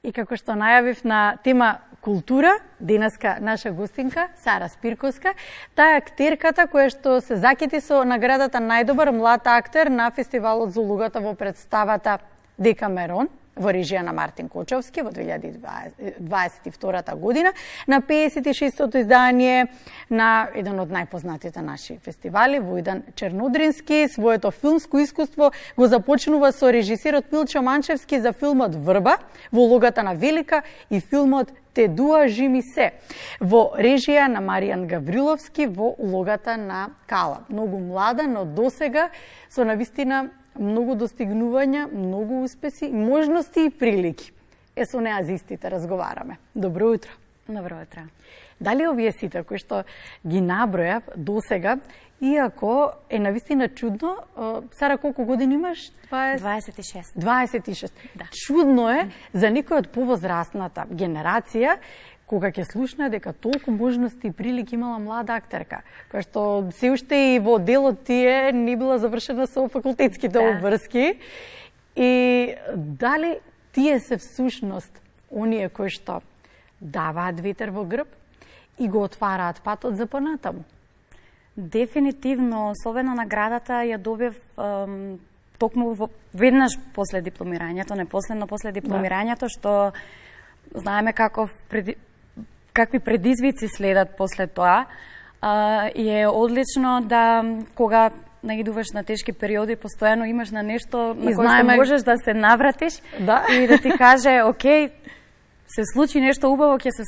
И како што најавив на тема култура, денеска наша гостинка, Сара Спирковска, таа е актерката која што се закити со наградата најдобар млад актер на фестивалот за улогата во представата Декамерон, во режија на Мартин Кочовски во 2022 година, на 56-тото издание на еден од најпознатите наши фестивали, Војдан Чернудрински. Своето филмско искуство го започнува со режисерот Милчо Манчевски за филмот Врба, во улогата на Велика, и филмот Те дуажи ми се, во режија на Маријан Гавриловски, во улогата на Кала. Многу млада, но досега со навистина многу достигнувања, многу успеси, можности и прилики. Со неазистите разговараме. Добро утро. Добро утро. Дали овие сите кои што ги набројав досега, иако е навистина чудно, Сара, колку години имаш? 26. 26. Да. Чудно е за некој од повозрастната генерација, кога ќе слушна дека толку можности и прилики имала млада актерка, која што се уште и во делот тие не била завршена со факултетските обврски. И дали тие се всушност оние кои што даваат ветер во грб и го отвараат патот за понатаму? Дефинитивно, особено наградата ја добив токму веднаш после дипломирањето, не последно после дипломирањето, што знаеме какви предизвици следат после тоа. И е одлично да кога наидуваш на тешки периоди, постојано имаш на нешто на кое што можеш да се навратиш и да ти каже, окей, се случи нешто убаво, ќе се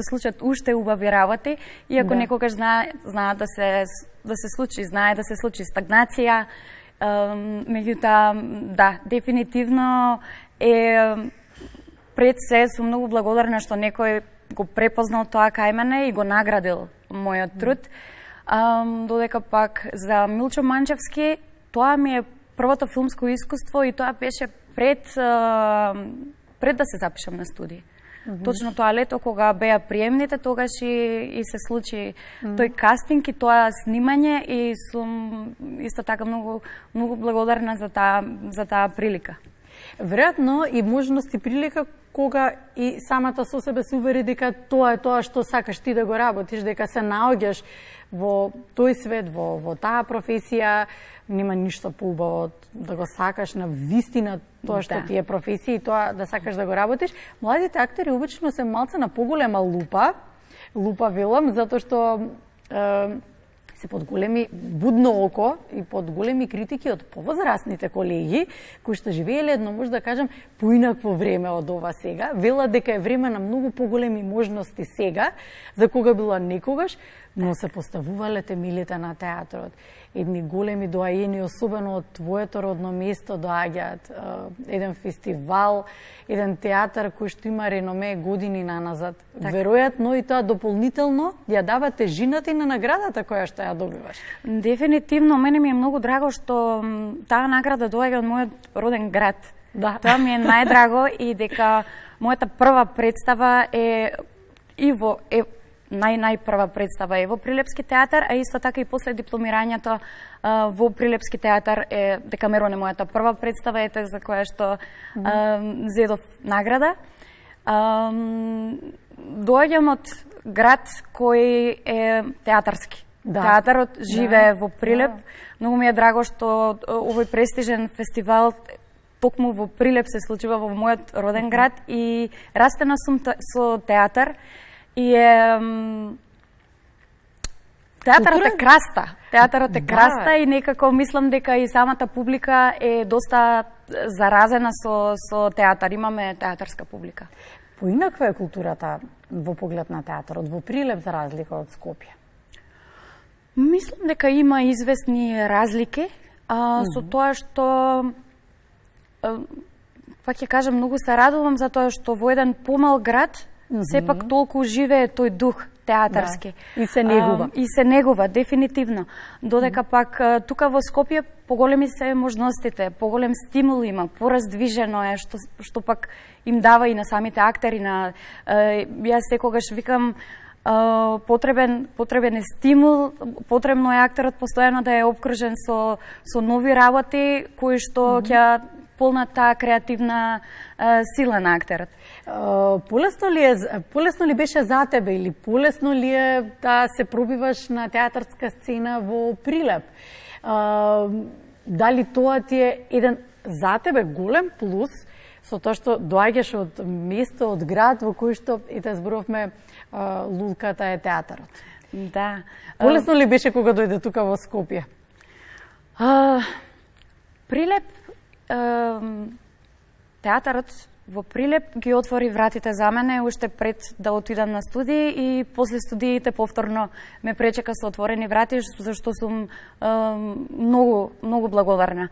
случат уште убави работи, иако некогаш знае да се случи стагнација. Меѓутоа, да, дефинитивно е пред се сум многу благодарна што некој го препознал тоа кај мене и го наградил мојот труд. Додека пак за Милчо Манчевски, тоа ми е првото филмско искуство и тоа беше пред да се запишам на студии. Точно тоа лето кога беа приемните, тогаш и се случи тој кастинг и тоа снимање и сум исто така многу благодарна за таа прилика. Веројатно и можност и прилика кога и самата со себе се увери дека тоа е тоа што сакаш ти да го работиш, дека се наоѓаш во тој свет, во таа професија. Нема ништо поубаво да го сакаш на вистина тоа што ти е професија и тоа да сакаш да го работиш. Младите актери обично се малце на поголема лупа велам, затоа што се под големи будно око и под големи критики од повозрастните колеги, кои што живееле едно, може да кажам, поинакво време од ова сега. Велат дека е време на многу поголеми можности сега, за кога било некогаш, но се поставувале темелите на театрот. Едни големи доаени, особено од твоето родно место, доаѓаат еден фестивал, еден театар кој што има реноме години наназад. Веројатно и тоа дополнително ја дава тежината и на наградата која што ја добиваш. Дефинитивно, мене ми е многу драго што таа награда доаѓа од мојот роден град. Тоа ми е најдраго и дека мојата прва представа е најпрва представа е во Прилепски театар, а исто така и после дипломирањето во Прилепски театар е Декамерон е мојата прва представа, ете за која што зедов награда. Доаѓам од град кој е театарски. Театарот живее во Прилеп. Многу ми е драго што овој престижен фестивал токму во Прилеп се случува во мојот роден град и растена сум со театар. И театарот е краста. Театарот е краста и некако мислам дека и самата публика е доста заразена со театар. Имаме театарска публика. Поинаква е културата во поглед на театарот во Прилеп за разлика од Скопје? Мислам дека има известни разлики со тоа што пак ќе кажам, многу се радувам за тоа што во еден помал град сепак толку живее тој дух театарски. И се негува. И се негува, дефинитивно. Додека пак тука во Скопје поголеми се можностите, поголем стимул има, пораздвижено е, што пак им дава и на самите актери. Јас секогаш викам, потребен е стимул, потребно е актерот постојано да е обкружен со нови работи кои што ќе полната креативна сила на актерот. Полесно ли беше за тебе или полесно ли е да се пробиваш на театарска сцена во Прилеп? Дали тоа ти е еден за тебе голем плюс со тоа што доаѓаш од место, од град во кој што и те зборовме лулката е театарот? Да. Полесно ли беше кога дојде тука во Скопје? Прилеп, театарот во Прилеп ги отвори вратите за мене уште пред да отидам на студии и после студиите повторно ме пречека со отворени врати, зашто сум многу благодарна.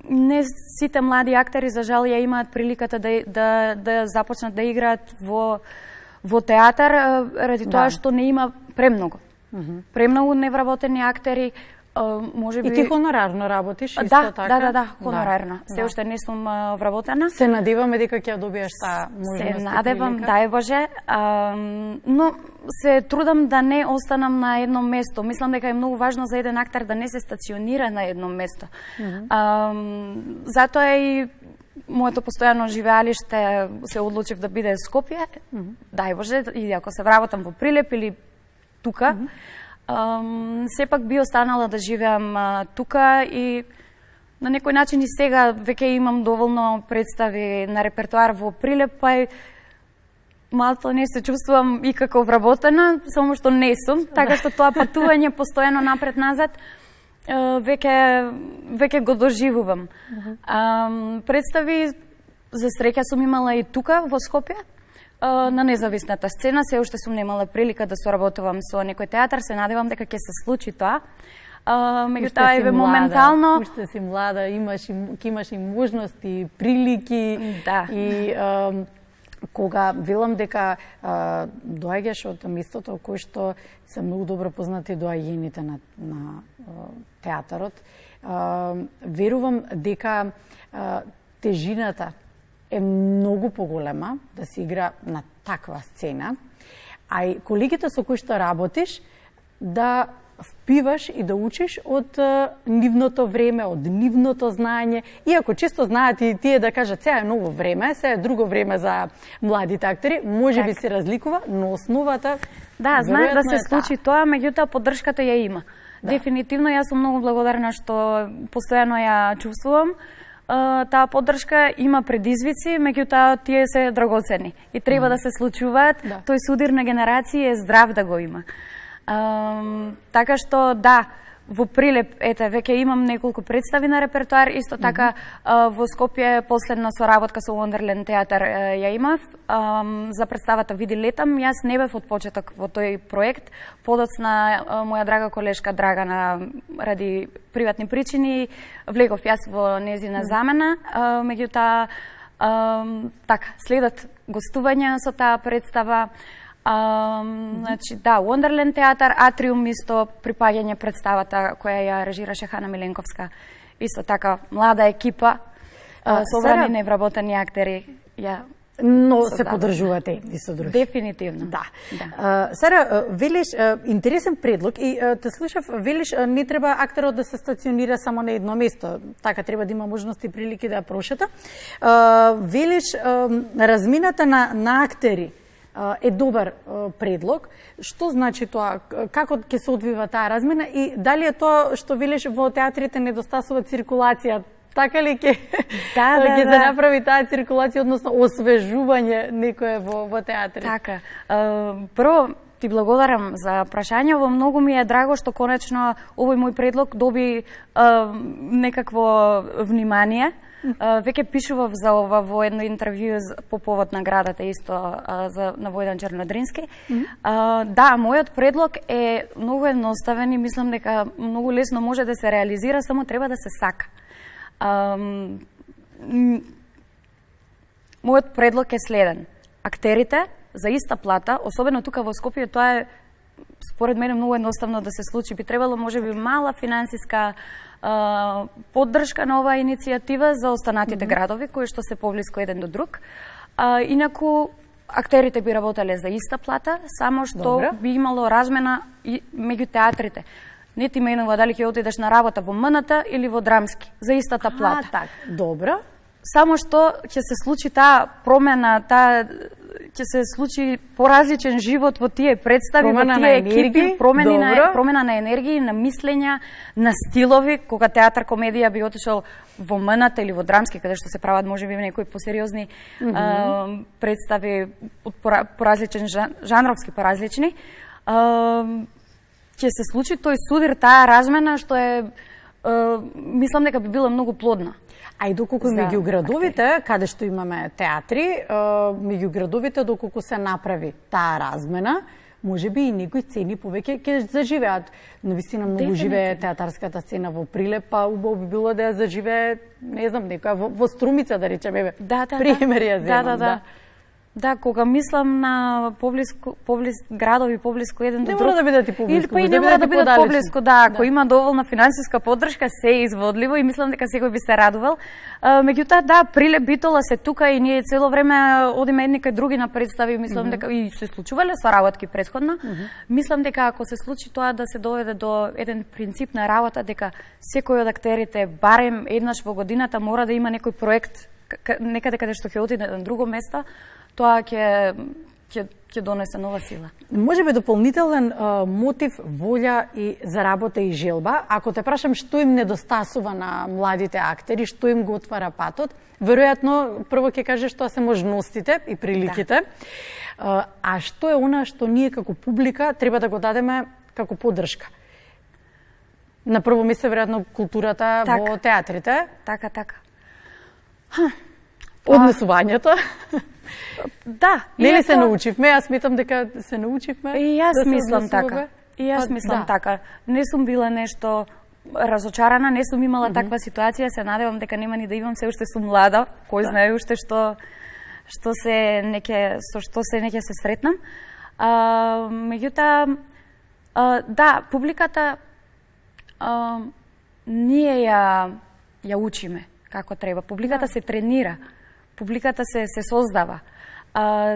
Не сите млади актери за жал ја имаат приликата да започнат да играат во театар ради тоа што не има премногу. Премногу невработени актери. Може би... И ти хонорарно работиш исто така? Да, хонорарно. Се уште не сум вработена. Се надеваме дека ќе ја добиеш таа можност. Се надевам, дај Боже. Но се трудам да не останам на едно место. Мислам дека е многу важно за еден актер да не се стационира на едно место. Затоа и моето постојано живеалиште се одлучив да биде Скопје. Дај Боже, и ако се вработам во Прилеп или тука, сепак би останала да живеам тука и на некој начин и сега веќе имам доволно представи на репертоар во Прилеп, па и малку не се чувствувам и како вработена, само што не сум, така што тоа патување постојано напред-назад веќе го доживувам. Представи за среќа сум имала и тука во Скопје, на независната сцена. Се уште сум немала прилика да соработувам со некој театар, се надевам дека ќе се случи тоа. Меѓутоа еве моментално уште си млада, ќе имаш и можности, прилики и кога велам дека доаѓаш од местото кој што се многу добро познати доаѓените на театарот, верувам дека тежината е многу поголема да се игра на таква сцена, а и колегите со кои што работиш да впиваш и да учиш од нивното време, од нивното знаење, иако често знаат и тие да кажат сега е ново време, сега е друго време за младите актери, може би се разликува, но основата знаат да се случи тоа, меѓутоа поддршката ја има. Дефинитивно јас сум многу благодарна што постојано ја чувствувам. Таа поддршка има предизвици, меѓутоа тие се драгоцени и треба да се случуваат. Тој судир на генерации е здрав да го има. Така што во Прилеп веќе имам неколку представи на репертоар, исто така во Скопје последна соработка со Wonderland театар ја имав за представата Види летам. Јас не бев од почеток во тој проект, подоцна моја драга колешка Драгана ради приватни причини влегов јас во нејзина замена, меѓутоа така следат гостувања со таа представа. Значи, Wonderland театар, Атриум исто припаѓање представата која ја режираше Хана Миленковска. Исто така млада екипа, собрани невработени актери. Но се поддржувате едни со други. Дефинитивно. Сара, велиш интересен предлог и те слушав, велиш не треба актерот да се стационира само на едно место, така треба да има можности и прилики да ја прошета. Велиш размината на актери е добар предлог. Што значи тоа? Како ќе се одвива таа размена и дали е тоа што велиш во театрите недостасува циркулација? Така ли ќе се направи таа циркулација, односно освежување некое во театрите? Така. Прво ти благодарам за прашањето. Многу ми е драго што конечно овој мој предлог доби некакво внимание. Веќе пишував за ова во едно интервју по повод наградата исто на Војдан Чернодрински. Мојот предлог е многу едноставен и мислам дека многу лесно може да се реализира, само треба да се сака. Мојот предлог е следен. Актерите за иста плата, особено тука во Скопје, тоа е според мене многу едноставно да се случи. Би требало можеби мала финансиска поддршка на оваа иницијатива за останатите градови кои што се поблиску еден до друг. Инаку актерите би работеле за иста плата, само што би имало размена меѓу театрите. Не ти менува дали ќе отидеш на работа во МНТ или во Драмски за истата плата. така, добро. Само што ќе се случи таа промена, ќе се случи поразличен живот во тие представи, промена во тие екипи, промена на енергии, на мислења, на стилови. Кога театар, комедија би отишол во МНТ или во Драмски, каде што се прават можеби некои посериозни представи од поразличен жанровски поразлични, ќе се случи тој судир, таа размена што е мислам дека би била многу плодна. А и доколку меѓу градовите, каде што имаме театри, меѓу градовите доколку се направи таа размена, може би и некои сцени повеќе ќе заживеат. Но вистина многу живее театарската сцена во Прилеп, па убаво би било да ја заживее, не знам, некоја во Струмица, да речеме, пример ја земам. Да, кога мислам на градови поблиску еден до друг. Не мора да бидат и поблиску. Или па и не мора да бидат поблиску, да, ако има доволна финансиска поддршка, се е изводливо и мислам дека секој би се радувал. Меѓутоа, да, Прилеп, Битола се тука и ние цело време одиме едни кај други на представи, мислам дека и се случувале соработки претходно. Мислам дека ако се случи тоа да се доведе до еден принцип на работа, дека секој од актерите барем еднаш во годината мора да има некој проект некаде каде што ќе отиде на друго место, тоа ќе донесе нова сила. Може би дополнителен мотив, волја и за работа и желба. Ако те прашам што им недостасува на младите актери, што им го отвара патот, веројатно прво ќе кажеш тоа се можностите и приликите. Да. А што е она што ние како публика треба да го дадеме како поддршка? На прво место веројатно културата во театрите. Така. Однесувањето. Да. Нели се научивме? Јас сметам дека се научивме. И јас мислам така. И јас мислам така. Не сум била нешто разочарана, не сум имала таква ситуација, се надевам дека нема ни да имам, се уште сум млада, кој знае уште што се неќе се сретнам. Меѓутоа, да, публиката ние ја учиме како треба. Публиката се тренира. Публиката се создава.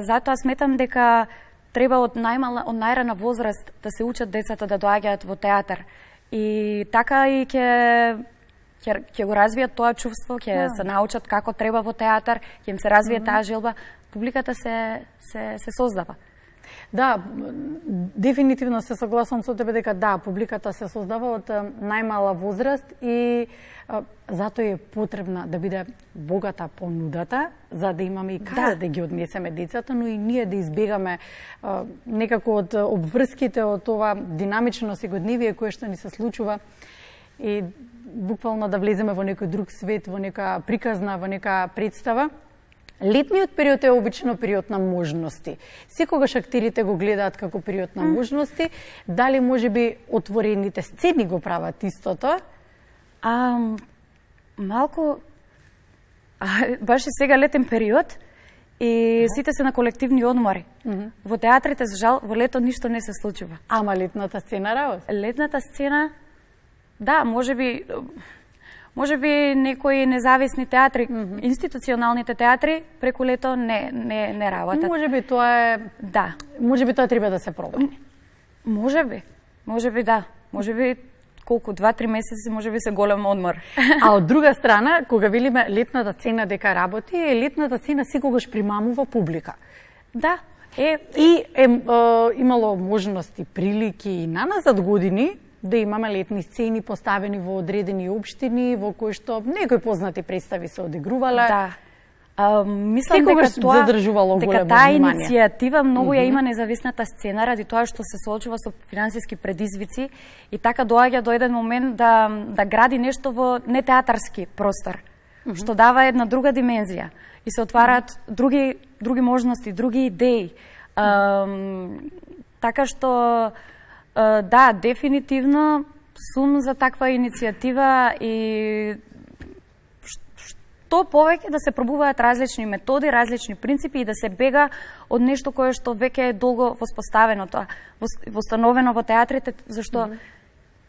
Затоа сметам дека треба од најрана возраст да се учат децата да доаѓаат во театар. И така и ќе го развијат тоа чувство, ќе се научат како треба во театар, ќе им се развие таа желба. Публиката се создава. Да, дефинитивно се согласувам со тебе дека да, публиката се создава од најмала возраст и затоа е потребна да биде богата понудата, за да имаме и каде да ги однесеме децата, но и ние да избегаме некако од обврските од това динамично сегодневие кое што ни се случува и буквално да влеземе во некој друг свет, во нека приказна, во нека представа. Летниот период е обично период на можности. Секогаш актерите го гледаат како период на можности. Дали можеби отворените сцени го прават истото? Малку баш е сега летен период и сите се на колективни одмори. Во театрите, за жал, во лето ништо не се случува. Ама летната сцена работи? Летната сцена, да, можеби некои независни театри, институционалните театри преку лето не работат. Можеби тоа е... Да. Можеби тоа треба да се промени. Можеби да. Можеби колку 2-3 месеци можеби се голем одмор. А од друга страна, кога велиме летната сцена дека работи, летната сцена секогаш примамува публика. Да. Имало можности, прилики и наназад години да имаме летни сцени поставени во одредени општини во кои што некои познати представи се одигрувале. Да. Мислам дека таа иницијатива многу ја има независната сцена ради тоа што се соочува со финансиски предизвици и така доаѓа до еден момент да гради нешто во нетеатарски простор, што дава една друга димензија и се отвараат други можности, други идеи. Така што да, дефинитивно сум за таква иницијатива и што повеќе да се пробуваат различни методи, различни принципи и да се бега од нешто кое што веќе е долго воспоставено, тоа востановено во театрите, зашто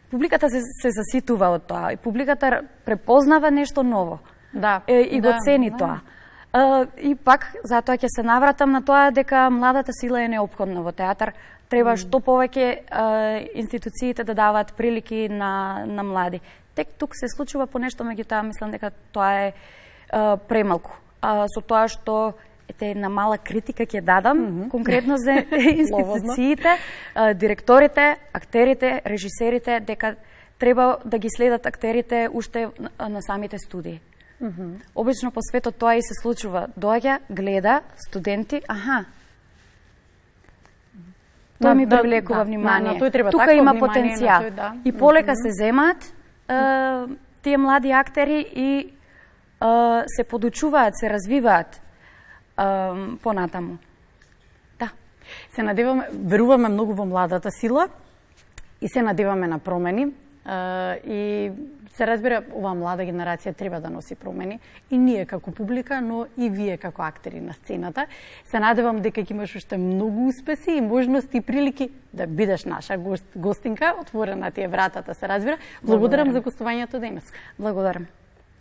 публиката се заситува од тоа и публиката препознава нешто ново. Да. И го цени тоа. И пак затоа ќе се навратам на тоа дека младата сила е неопходна во театар. Треба што повеќе институциите да даваат прилики на млади. Тек тук се случува по нешто, меѓутоа мислам дека тоа е премалку. Со тоа што една мала критика ќе дадам конкретно за институциите, директорите, актерите, режисерите, дека треба да ги следат актерите уште на самите студии. Обично по светот тоа и се случува. Доаѓа, гледа, студенти, тој ми привлекува внимание. Тука има потенцијал. И полека се земаат тие млади актери и се подучуваат, се развиваат понатаму. Да. Се надеваме, веруваме многу во младата сила и се надеваме на промени. И се разбира, оваа млада генерација треба да носи промени. И ние како публика, но и вие како актери на сцената. Се надевам дека ќе имаш уште многу успеси и можности и прилики да бидеш наша гостинка. Отворена ти е вратата, се разбира. Благодарам за гостувањето денес. Благодарам.